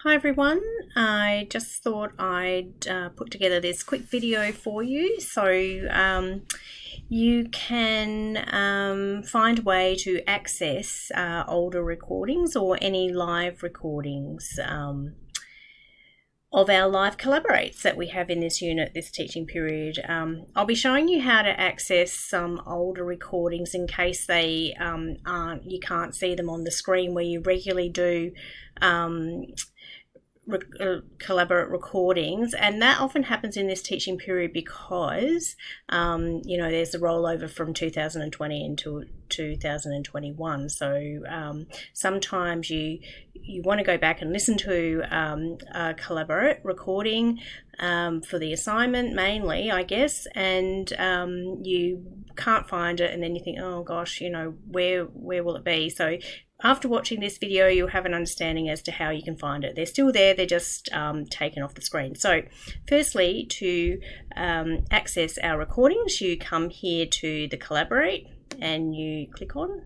Hi everyone, I just thought I'd put together this quick video for you so you can find a way to access older recordings or any live recordings of our live collaborates that we have in this unit, this teaching period. I'll be showing you how to access some older recordings in case they you can't see them on the screen where you regularly do collaborate recordings, and that often happens in this teaching period because there's a rollover from 2020 into 2021, so sometimes you want to go back and listen to a collaborate recording for the assignment mainly, I guess, and you can't find it, and then you think, oh gosh, where will it be? So after watching this video, you'll have an understanding as to how you can find it. They're still there, they're just taken off the screen. So firstly, to access our recordings, you come here to the Collaborate and you click on,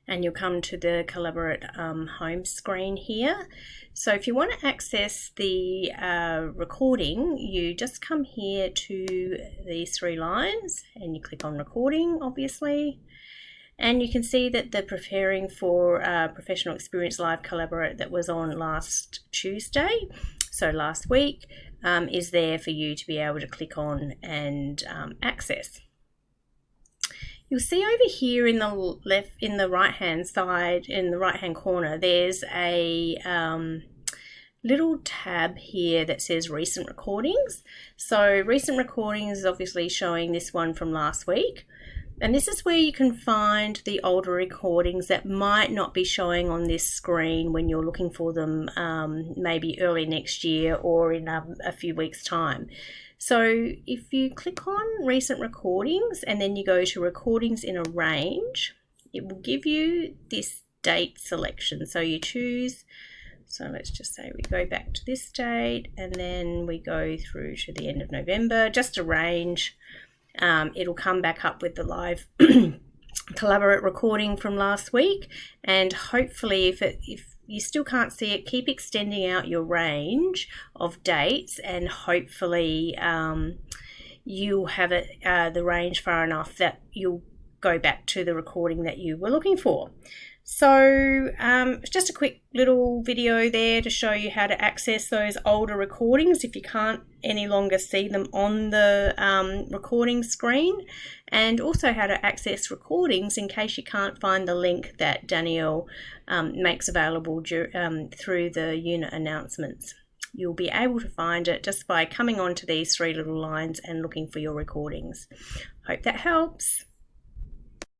and you'll come to the Collaborate home screen here. So if you want to access the recording, you just come here to these three lines and you click on Recording, obviously. And you can see that the Preparing for Professional Experience Live Collaborate that was on last Tuesday, so last week, is there for you to be able to click on and access. You'll see over here in the right hand side, in the right hand corner, there's a little tab here that says Recent Recordings. So Recent Recordings is obviously showing this one from last week. And this is where you can find the older recordings that might not be showing on this screen when you're looking for them maybe early next year or in a few weeks' time. So if you click on Recent Recordings and then you go to Recordings in a Range, it will give you this date selection. So you choose, so let's just say we go back to this date and then we go through to the end of November, just a range. It'll come back up with the live collaborate recording from last week, and hopefully if you still can't see it, keep extending out your range of dates, and hopefully you'll have it the range far enough that you'll go back to the recording that you were looking for. So it's just a quick little video there to show you how to access those older recordings if you can't any longer see them on the recording screen, and also how to access recordings in case you can't find the link that Danielle makes available through the unit announcements. You'll be able to find it just by coming onto these three little lines and looking for your recordings. Hope that helps.